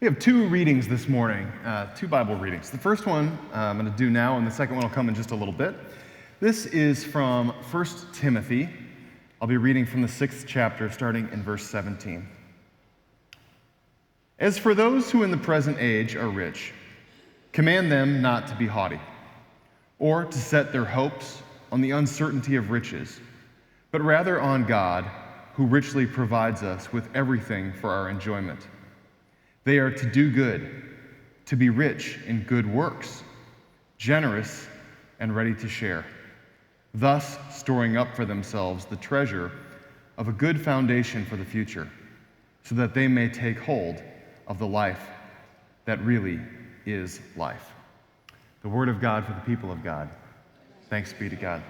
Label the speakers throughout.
Speaker 1: We have two readings this morning, two Bible readings. The first one I'm going to do now, and the second one will come in just a little bit. This is from 1 Timothy. I'll be reading from the 6th chapter, starting in verse 17. As for those who in the present age are rich, command them not to be haughty, or to set their hopes on the uncertainty of riches, but rather on God, who richly provides us with everything for our enjoyment. They are to do good, to be rich in good works, generous and ready to share, thus storing up for themselves the treasure of a good foundation for the future, so that they may take hold of the life that really is life. The word of God for the people of God. Thanks be to God.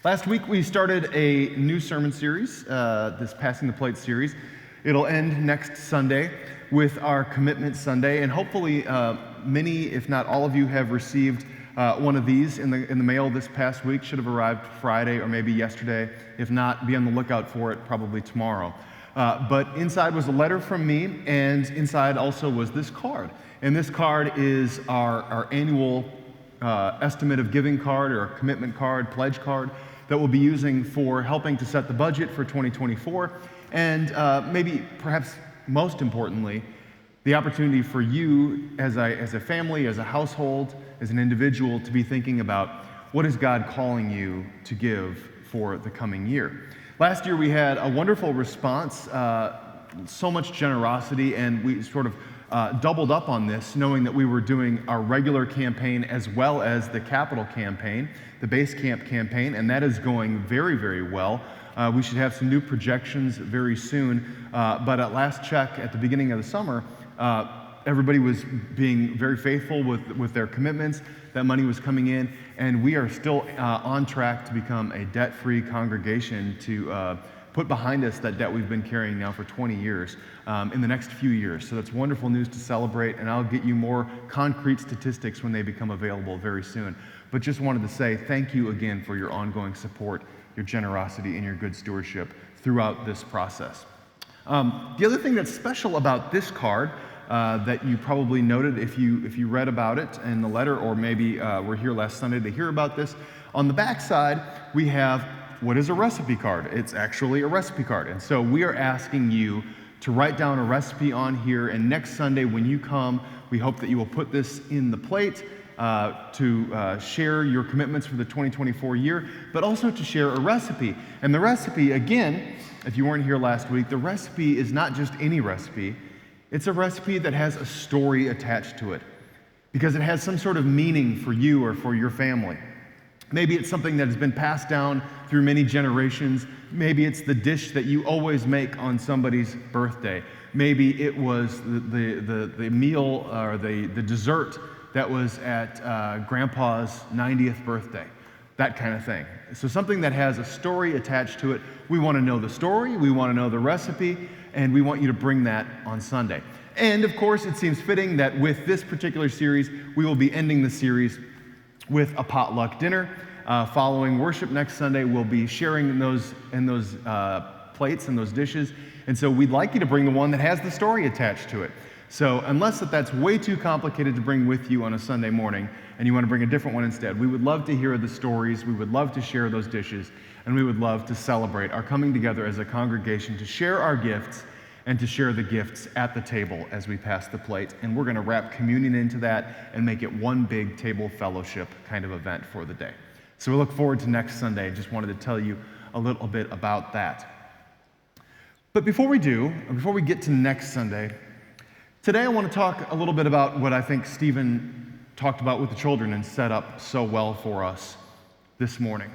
Speaker 1: Last week we started a new sermon series, this Passing the Plate series. It'll end next Sunday with our Commitment Sunday, and hopefully many, if not all of you, have received one of these in the mail this past week. Should have arrived Friday or maybe yesterday. If not, be on the lookout for it probably tomorrow. But inside was a letter from me, and inside also was this card. And this card is our annual estimate of giving card, or commitment card, pledge card, that we'll be using for helping to set the budget for 2024. And maybe, perhaps most importantly, the opportunity for you as a family, as a household, as an individual, to be thinking about what is God calling you to give for the coming year. Last year we had a wonderful response, so much generosity, and we sort of doubled up on this, knowing that we were doing our regular campaign as well as the capital campaign, the base camp campaign, and that is going very, very well. We should have some new projections very soon, but at last check at the beginning of the summer, everybody was being very faithful with their commitments. That money was coming in, and we are still on track to become a debt-free congregation, to put behind us that debt we've been carrying now for 20 years in the next few years. So that's wonderful news to celebrate, and I'll get you more concrete statistics when they become available very soon. But just wanted to say thank you again for your ongoing support, your generosity, and your good stewardship throughout this process. The other thing that's special about this card that you probably noted if you read about it in the letter, or maybe were here last Sunday to hear about this, on the back side we have what is a recipe card. It's actually a recipe card, and so we are asking you to write down a recipe on here, and next Sunday when you come, we hope that you will put this in the plate to share your commitments for the 2024 year, but also to share a recipe. And the recipe, again, if you weren't here last week, the recipe is not just any recipe. It's a recipe that has a story attached to it, because it has some sort of meaning for you or for your family. Maybe it's something that has been passed down through many generations. Maybe it's the dish that you always make on somebody's birthday. Maybe it was the meal or the dessert that was at Grandpa's 90th birthday, that kind of thing. So something that has a story attached to it. We want to know the story, we want to know the recipe, and we want you to bring that on Sunday. And of course, it seems fitting that with this particular series, we will be ending the series with a potluck dinner. Following worship next Sunday, we'll be sharing in those plates and those dishes. And so we'd like you to bring the one that has the story attached to it. So unless that's way too complicated to bring with you on a Sunday morning, and you want to bring a different one instead, we would love to hear the stories, we would love to share those dishes, and we would love to celebrate our coming together as a congregation to share our gifts and to share the gifts at the table as we pass the plate. And we're going to wrap communion into that and make it one big table fellowship kind of event for the day. So we look forward to next Sunday. Just wanted to tell you a little bit about that. But before we get to next Sunday, today I want to talk a little bit about what I think Stephen talked about with the children and set up so well for us this morning.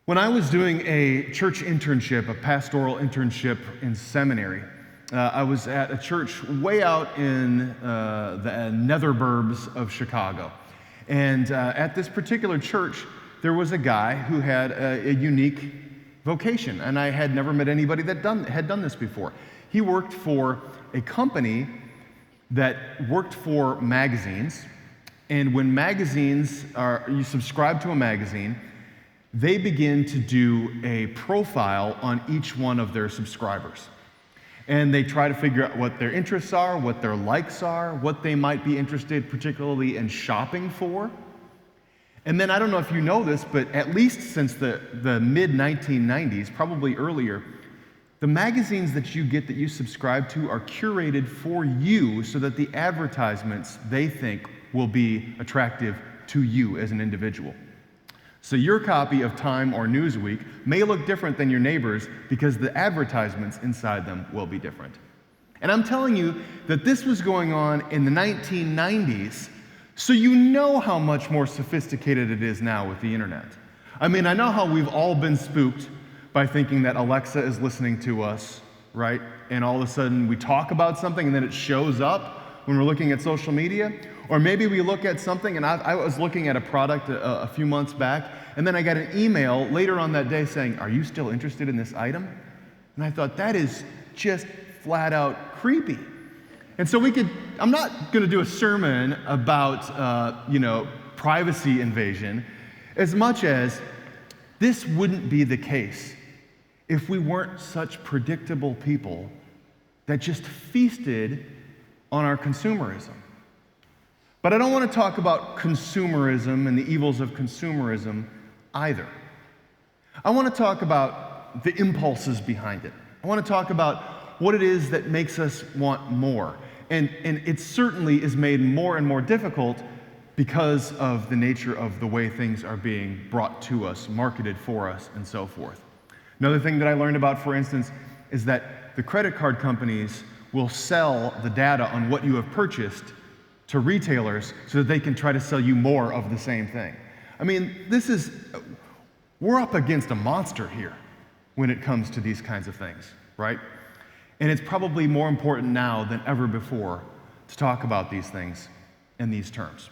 Speaker 1: When I was doing a church internship, a pastoral internship in seminary, I was at a church way out in the netherburbs of Chicago. And at this particular church, there was a guy who had a unique vocation, and I had never met anybody that had done this before. He worked for a company that worked for magazines, and when you subscribe to a magazine, they begin to do a profile on each one of their subscribers. And they try to figure out what their interests are, what their likes are, what they might be interested particularly in shopping for. And then I don't know if you know this, but at least since the mid-1990s, probably earlier, the magazines that you get that you subscribe to are curated for you so that the advertisements they think will be attractive to you as an individual. So your copy of Time or Newsweek may look different than your neighbor's because the advertisements inside them will be different. And I'm telling you that this was going on in the 1990s, so you know how much more sophisticated it is now with the internet. I mean, I know how we've all been spooked by thinking that Alexa is listening to us, right? And all of a sudden we talk about something and then it shows up when we're looking at social media. Or maybe we look at something, and I was looking at a product a few months back, and then I got an email later on that day saying, "Are you still interested in this item?" And I thought, that is just flat out creepy. And so I'm not going to do a sermon about, privacy invasion, as much as this wouldn't be the case if we weren't such predictable people that just feasted on our consumerism. But I don't want to talk about consumerism and the evils of consumerism either. I want to talk about the impulses behind it. I want to talk about what it is that makes us want more. And it certainly is made more and more difficult because of the nature of the way things are being brought to us, marketed for us, and so forth. Another thing that I learned about, for instance, is that the credit card companies will sell the data on what you have purchased to retailers so that they can try to sell you more of the same thing. I mean, we're up against a monster here when it comes to these kinds of things, right? And it's probably more important now than ever before to talk about these things in these terms.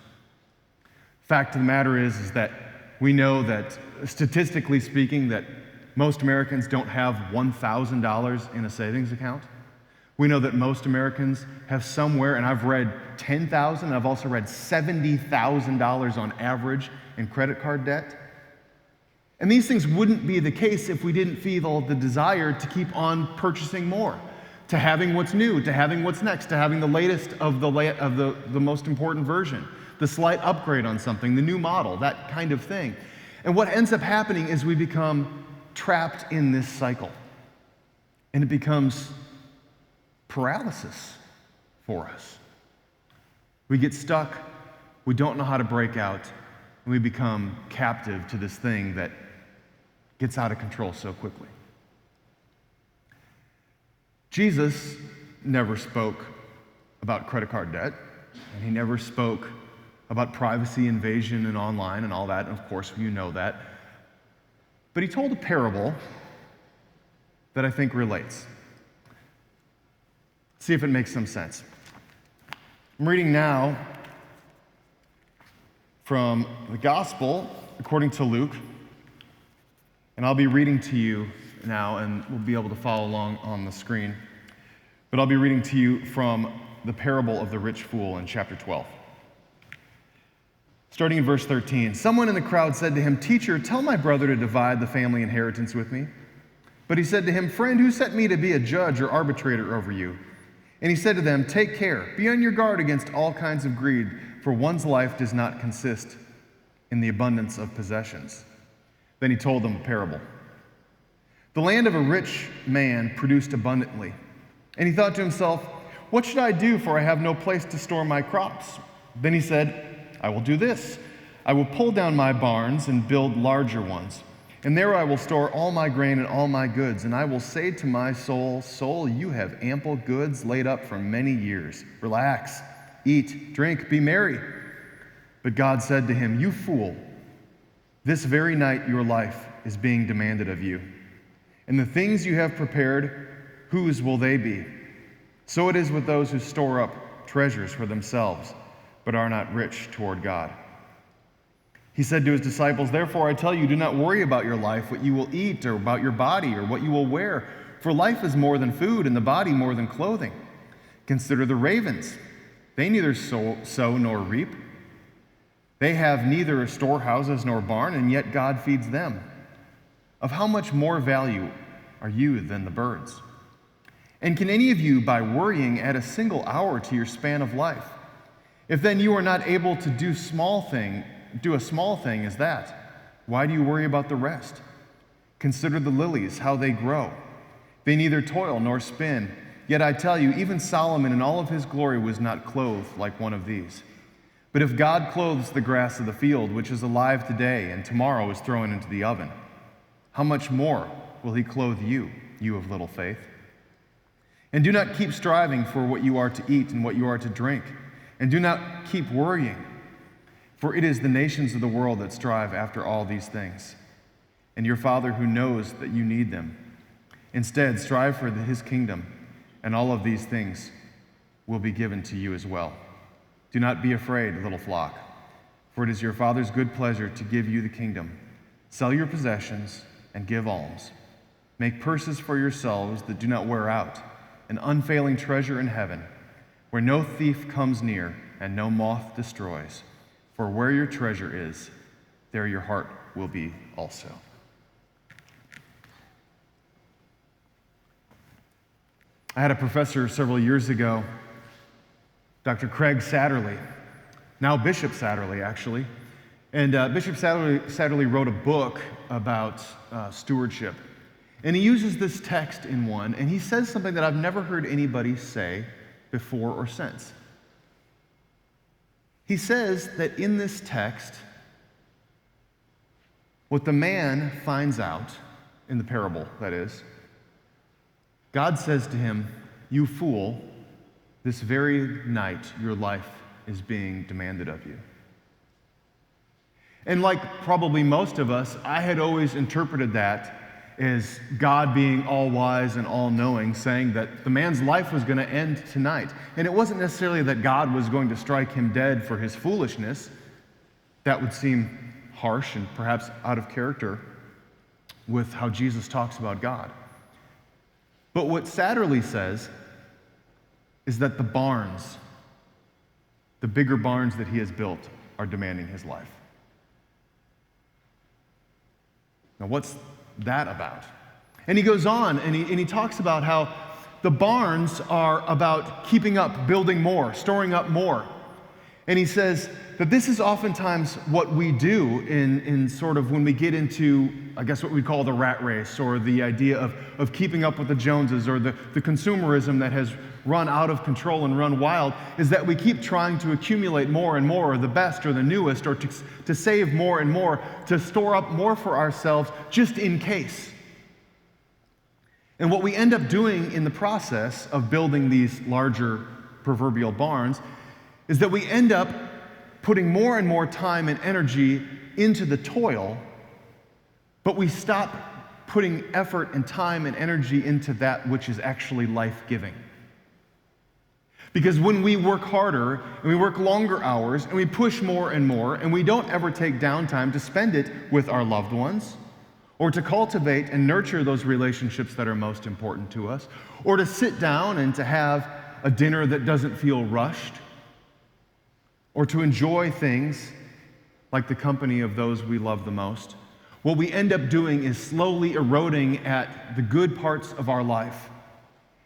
Speaker 1: Fact of the matter is that we know that, statistically speaking, that most Americans don't have $1,000 in a savings account. We know that most Americans have somewhere, and I've read 10,000, I've also read $70,000 on average in credit card debt. And these things wouldn't be the case if we didn't feel the desire to keep on purchasing more, to having what's new, to having what's next, to having the latest of the most important version, the slight upgrade on something, the new model, that kind of thing. And what ends up happening is we become trapped in this cycle. And it becomes paralysis for us. We get stuck, we don't know how to break out, and we become captive to this thing that gets out of control so quickly. Jesus never spoke about credit card debt, and he never spoke about privacy invasion and online and all that, and of course you know that. But he told a parable that I think relates. See if it makes some sense. I'm reading now from the Gospel according to Luke, and I'll be reading to you now, and we'll be able to follow along on the screen. But I'll be reading to you from the parable of the rich fool in chapter 12. Starting in verse 13, someone in the crowd said to him, "Teacher, tell my brother to divide the family inheritance with me." But he said to him, "Friend, who sent me to be a judge or arbitrator over you?" And he said to them, "Take care, be on your guard against all kinds of greed, for one's life does not consist in the abundance of possessions." Then he told them a parable. The land of a rich man produced abundantly. And he thought to himself, "What should I do, for I have no place to store my crops?" Then he said, "I will do this. I will pull down my barns and build larger ones. And there I will store all my grain and all my goods. And I will say to my soul, 'Soul, you have ample goods laid up for many years. Relax, eat, drink, be merry.' But God said to him, 'You fool, this very night your life is being demanded of you. And the things you have prepared, whose will they be? So it is with those who store up treasures for themselves, but are not rich toward God.' He said to his disciples, 'Therefore I tell you, do not worry about your life, what you will eat, or about your body, or what you will wear. For life is more than food, and the body more than clothing. Consider the ravens. They neither sow nor reap. They have neither storehouses nor barn, and yet God feeds them. Of how much more value are you than the birds?' And can any of you, by worrying, add a single hour to your span of life? If then you are not able to do a small thing as that, why do you worry about the rest? Consider the lilies, how they grow. They neither toil nor spin. Yet I tell you, even Solomon in all of his glory was not clothed like one of these. But if God clothes the grass of the field, which is alive today and tomorrow is thrown into the oven, how much more will he clothe you, you of little faith? And do not keep striving for what you are to eat and what you are to drink, and do not keep worrying, for it is the nations of the world that strive after all these things, and your Father who knows that you need them. Instead, strive for his kingdom, and all of these things will be given to you as well. Do not be afraid, little flock, for it is your Father's good pleasure to give you the kingdom. Sell your possessions and give alms. Make purses for yourselves that do not wear out, an unfailing treasure in heaven, where no thief comes near and no moth destroys. For where your treasure is, there your heart will be also. I had a professor several years ago, Dr. Craig Satterley, now Bishop Satterley, actually. And Bishop Satterley wrote a book about stewardship. And he uses this text in one, and he says something that I've never heard anybody say before or since. He says that in this text, what the man finds out, in the parable, that is, God says to him, "You fool, this very night your life is being demanded of you." And like probably most of us, I had always interpreted that as God being all-wise and all-knowing, saying that the man's life was going to end tonight. And it wasn't necessarily that God was going to strike him dead for his foolishness. That would seem harsh and perhaps out of character with how Jesus talks about God. But what Satterley says is that the barns, the bigger barns that he has built, are demanding his life. Now, what's that about? And he goes on and he talks about how the barns are about keeping up, building more, storing up more. And he says that this is oftentimes what we do in sort of when we get into, I guess, what we call the rat race, or the idea of keeping up with the Joneses, or the consumerism that has run out of control and run wild, is that we keep trying to accumulate more and more, or the best or the newest, or to save more and more, to store up more for ourselves just in case. And what we end up doing in the process of building these larger proverbial barns is that we end up putting more and more time and energy into the toil, but we stop putting effort and time and energy into that which is actually life-giving. Because when we work harder, and we work longer hours, and we push more and more, and we don't ever take downtime to spend it with our loved ones, or to cultivate and nurture those relationships that are most important to us, or to sit down and to have a dinner that doesn't feel rushed, or to enjoy things like the company of those we love the most, what we end up doing is slowly eroding at the good parts of our life,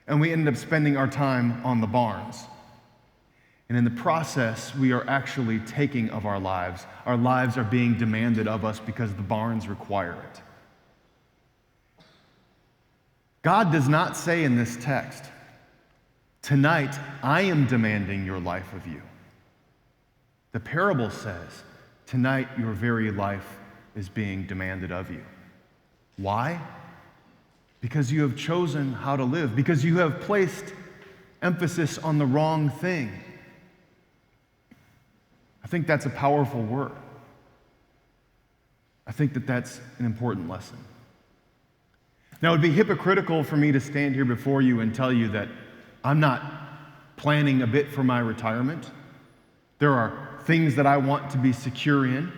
Speaker 1: and we end up spending our time on the barns. And in the process, we are actually taking of our lives. Our lives are being demanded of us because the barns require it. God does not say in this text, "Tonight, I am demanding your life of you." The parable says, "Tonight, your very life is being demanded of you." Why? Because you have chosen how to live, because you have placed emphasis on the wrong thing. I think that's a powerful word. I think that that's an important lesson. Now, it would be hypocritical for me to stand here before you and tell you that I'm not planning a bit for my retirement. There are things that I want to be secure in.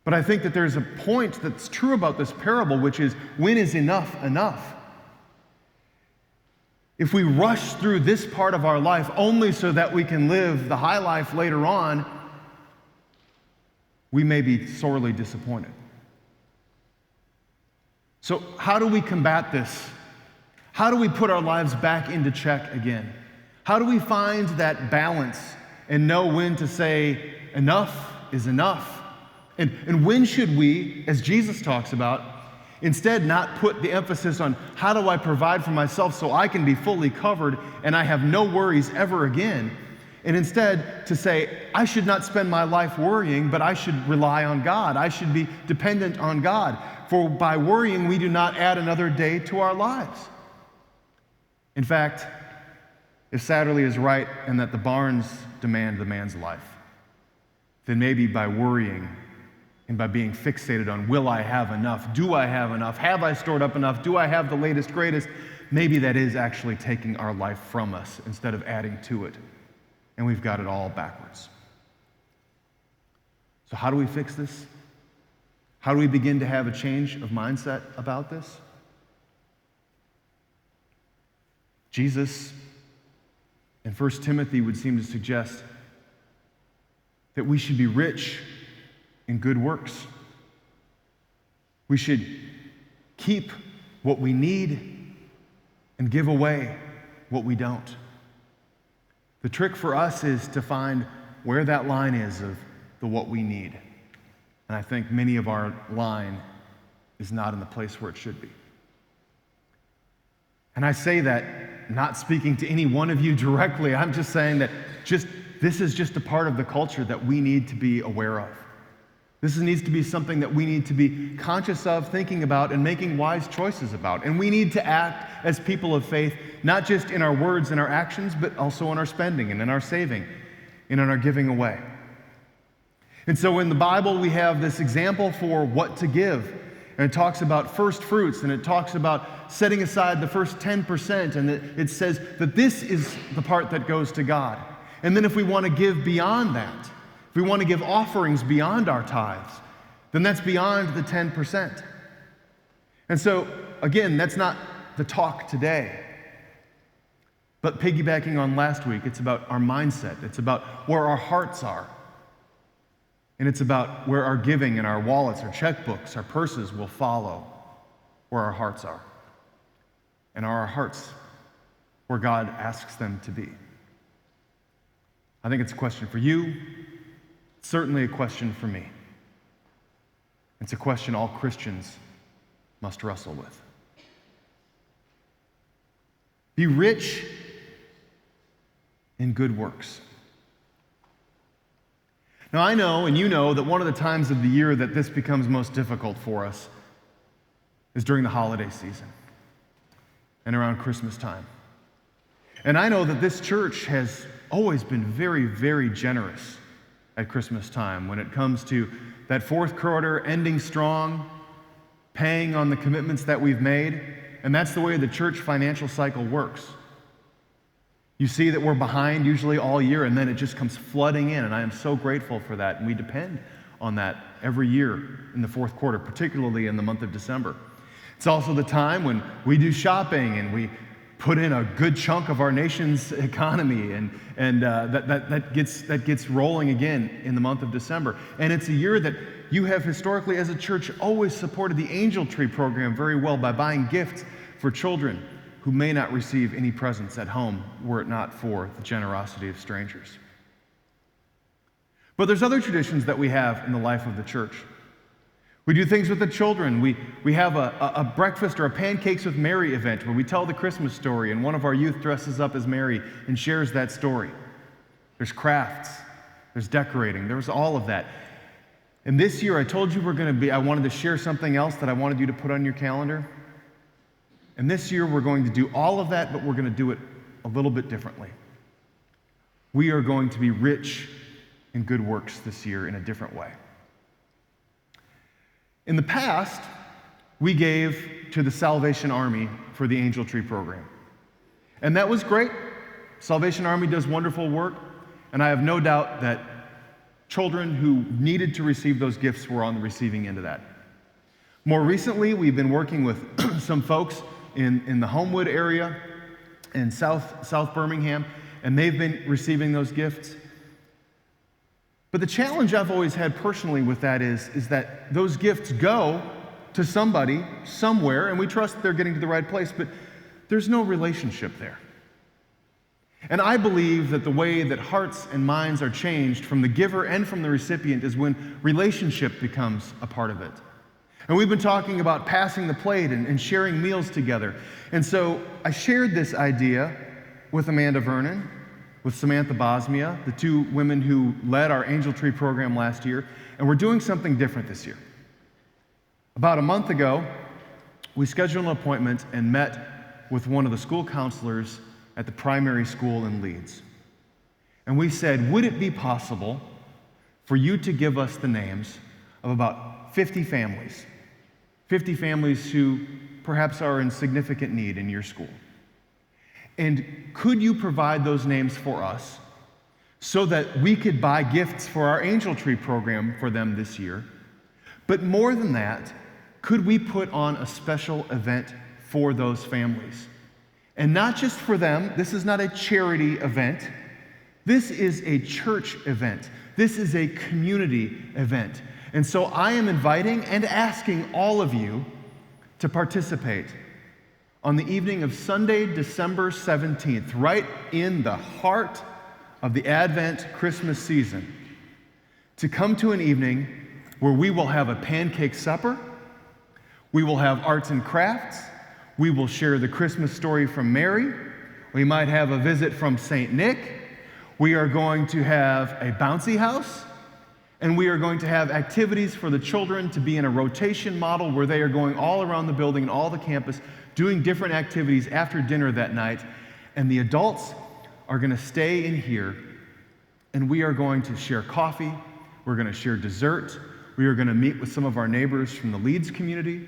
Speaker 1: But I think that there's a point that's true about this parable, which is, when is enough enough? If we rush through this part of our life only so that we can live the high life later on, we may be sorely disappointed. So how do we combat this? How do we put our lives back into check again? How do we find that balance and know when to say enough is enough? And when should we, as Jesus talks about, instead not put the emphasis on how do I provide for myself so I can be fully covered and I have no worries ever again, and instead to say, I should not spend my life worrying, but I should rely on God. I should be dependent on God. For by worrying, we do not add another day to our lives. In fact, if Satterley is right and that the barns demand the man's life, then maybe by worrying and by being fixated on, will I have enough? Do I have enough? Have I stored up enough? Do I have the latest, greatest? Maybe that is actually taking our life from us instead of adding to it. And we've got it all backwards. So how do we fix this? How do we begin to have a change of mindset about this? Jesus in 1 Timothy would seem to suggest that we should be rich in good works. We should keep what we need and give away what we don't. The trick for us is to find where that line is of the what we need. And I think many of our line is not in the place where it should be. And I say that not speaking to any one of you directly. I'm just saying that this is just a part of the culture that we need to be aware of. This needs to be something that we need to be conscious of, thinking about, and making wise choices about. And we need to act as people of faith, not just in our words and our actions, but also in our spending and in our saving and in our giving away. And so in the Bible, we have this example for what to give. And it talks about first fruits, and it talks about setting aside the first 10%, and it says that this is the part that goes to God. And then if we want to give beyond that, if we want to give offerings beyond our tithes, then that's beyond the 10%. And so, again, that's not the talk today. But piggybacking on last week, it's about our mindset. It's about where our hearts are. And it's about where our giving and our wallets, our checkbooks, our purses will follow where our hearts are. And are our hearts where God asks them to be? I think it's a question for you. It's certainly a question for me. It's a question all Christians must wrestle with. Be rich in good works. Now, I know, and you know, that one of the times of the year that this becomes most difficult for us is during the holiday season and around Christmas time. And I know that this church has always been very, very generous at Christmas time when it comes to that fourth quarter ending strong, paying on the commitments that we've made, and that's the way the church financial cycle works. You see that we're behind usually all year, and then it just comes flooding in, and I am so grateful for that, and we depend on that every year in the fourth quarter, particularly in the month of December. It's also the time when we do shopping and we put in a good chunk of our nation's economy, and that gets rolling again in the month of December. And it's a year that you have historically as a church always supported the Angel Tree program very well by buying gifts for children who may not receive any presents at home were it not for the generosity of strangers. But there's other traditions that we have in the life of the church. We do things with the children. We have a breakfast or a Pancakes with Mary event where we tell the Christmas story, and one of our youth dresses up as Mary and shares that story. There's crafts, there's decorating, there's all of that. And this year I told you I wanted to share something else that I wanted you to put on your calendar. And this year we're going to do all of that, but we're going to do it a little bit differently. We are going to be rich in good works this year in a different way. In the past, we gave to the Salvation Army for the Angel Tree program. And that was great. Salvation Army does wonderful work, and I have no doubt that children who needed to receive those gifts were on the receiving end of that. More recently, we've been working with some folks in the Homewood area in South Birmingham, and they've been receiving those gifts. But the challenge I've always had personally with that is that those gifts go to somebody, somewhere, and we trust they're getting to the right place, but there's no relationship there. And I believe that the way that hearts and minds are changed from the giver and from the recipient is when relationship becomes a part of it. And we've been talking about passing the plate and sharing meals together. And so I shared this idea with Amanda Vernon, with Samantha Bosmia, the two women who led our Angel Tree program last year, and we're doing something different this year. About a month ago, we scheduled an appointment and met with one of the school counselors at the primary school in Leeds. And we said, would it be possible for you to give us the names of about 50 families who perhaps are in significant need in your school? And could you provide those names for us so that we could buy gifts for our Angel Tree program for them this year? But more than that, could we put on a special event for those families? And not just for them. This is not a charity event. This is a church event. This is a community event. And so I am inviting and asking all of you to participate on the evening of Sunday, December 17th, right in the heart of the Advent Christmas season, to come to an evening where we will have a pancake supper, we will have arts and crafts, we will share the Christmas story from Mary, we might have a visit from St. Nick, we are going to have a bouncy house, and we are going to have activities for the children to be in a rotation model where they are going all around the building and all the campus doing different activities after dinner that night. And the adults are going to stay in here, and we are going to share coffee, we're going to share dessert, we are going to meet with some of our neighbors from the Leeds community,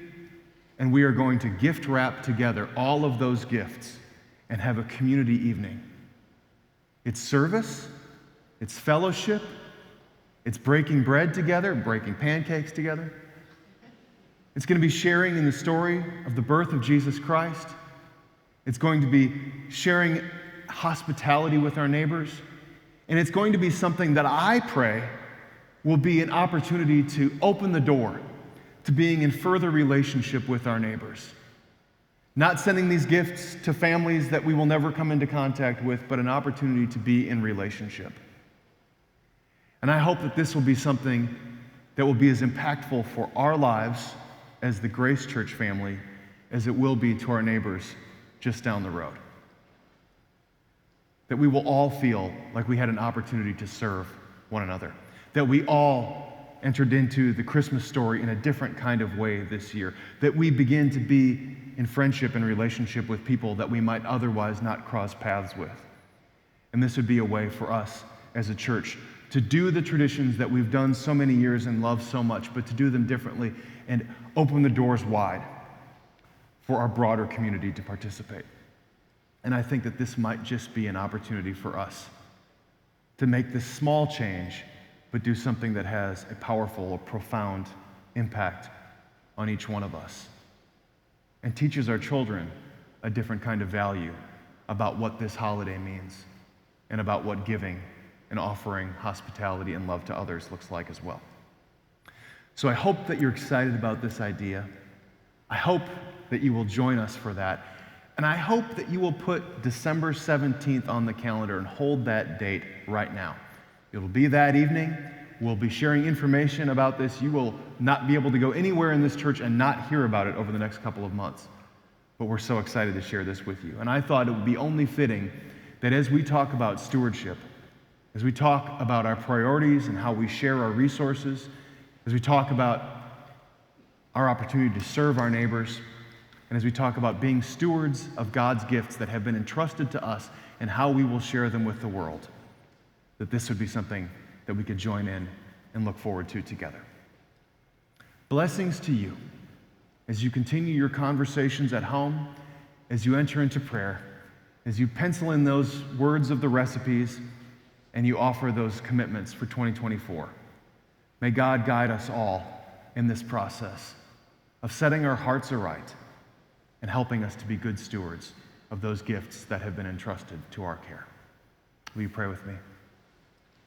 Speaker 1: and we are going to gift wrap together all of those gifts and have a community evening. It's service, it's fellowship, it's breaking bread together, breaking pancakes together. It's going to be sharing in the story of the birth of Jesus Christ. It's going to be sharing hospitality with our neighbors. And it's going to be something that I pray will be an opportunity to open the door to being in further relationship with our neighbors. Not sending these gifts to families that we will never come into contact with, but an opportunity to be in relationship. And I hope that this will be something that will be as impactful for our lives as the Grace Church family as it will be to our neighbors just down the road. That we will all feel like we had an opportunity to serve one another. That we all entered into the Christmas story in a different kind of way this year. That we begin to be in friendship and relationship with people that we might otherwise not cross paths with. And this would be a way for us as a church to do the traditions that we've done so many years and love so much, but to do them differently and open the doors wide for our broader community to participate. And I think that this might just be an opportunity for us to make this small change, but do something that has a powerful or profound impact on each one of us and teaches our children a different kind of value about what this holiday means and about what giving and offering hospitality and love to others looks like as well. So I hope that you're excited about this idea. I hope that you will join us for that. And I hope that you will put December 17th on the calendar and hold that date right now. It'll be that evening. We'll be sharing information about this. You will not be able to go anywhere in this church and not hear about it over the next couple of months. But we're so excited to share this with you. And I thought it would be only fitting that as we talk about stewardship, as we talk about our priorities and how we share our resources, as we talk about our opportunity to serve our neighbors, and as we talk about being stewards of God's gifts that have been entrusted to us and how we will share them with the world, that this would be something that we could join in and look forward to together. Blessings to you as you continue your conversations at home, as you enter into prayer, as you pencil in those words of the recipes, and you offer those commitments for 2024. May God guide us all in this process of setting our hearts aright and helping us to be good stewards of those gifts that have been entrusted to our care. Will you pray with me?